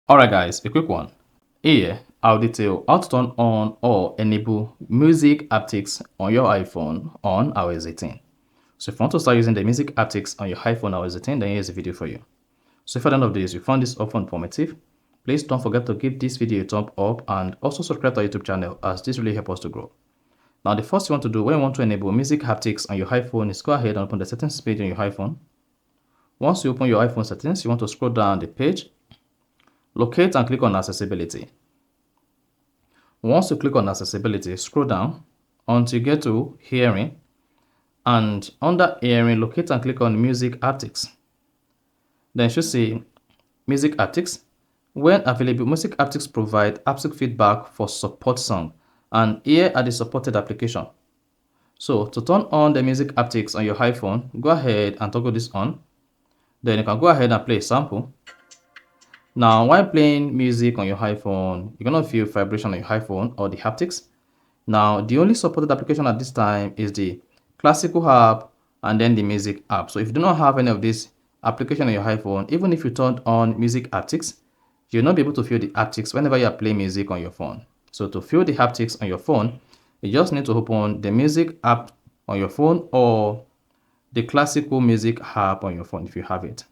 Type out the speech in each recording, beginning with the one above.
Alright guys, a quick one. Here, I'll detail how to turn on or enable music haptics on your iPhone on iOS 18. So if you want to start using the music haptics on your iPhone iOS 18, then here's a video for you. So if at the end of this, you found this often informative, please don't forget to give this video a thumb up and also subscribe to our YouTube channel as this really helps us to grow. Now the first you want to do when you want to enable music haptics on your iPhone is go ahead and open the settings page on your iPhone. Once you open your iPhone settings, you want to scroll down the page. Locate and click on accessibility. Once you click on accessibility, scroll down until you get to hearing, and under hearing, locate and click on music haptics. Then you should see music haptics. When available, music haptics provide haptic feedback for support song, and here are the supported application. So to turn on the music haptics on your iPhone, go ahead and toggle this on. Then you can go ahead and play a sample. Now, while playing music on your iPhone, you're going to feel vibration on your iPhone or the haptics. Now, the only supported application at this time is the classical app and then the music app. So if you do not have any of these application on your iPhone, even if you turned on music haptics, you'll not be able to feel the haptics whenever you are playing music on your phone. So to feel the haptics on your phone, you just need to open the music app on your phone or the classical music app on your phone if you have it.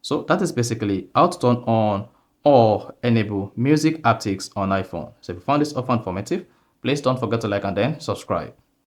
So that is basically how to turn on or enable music haptics on iPhone. So if you found this often informative, please don't forget to like and then subscribe.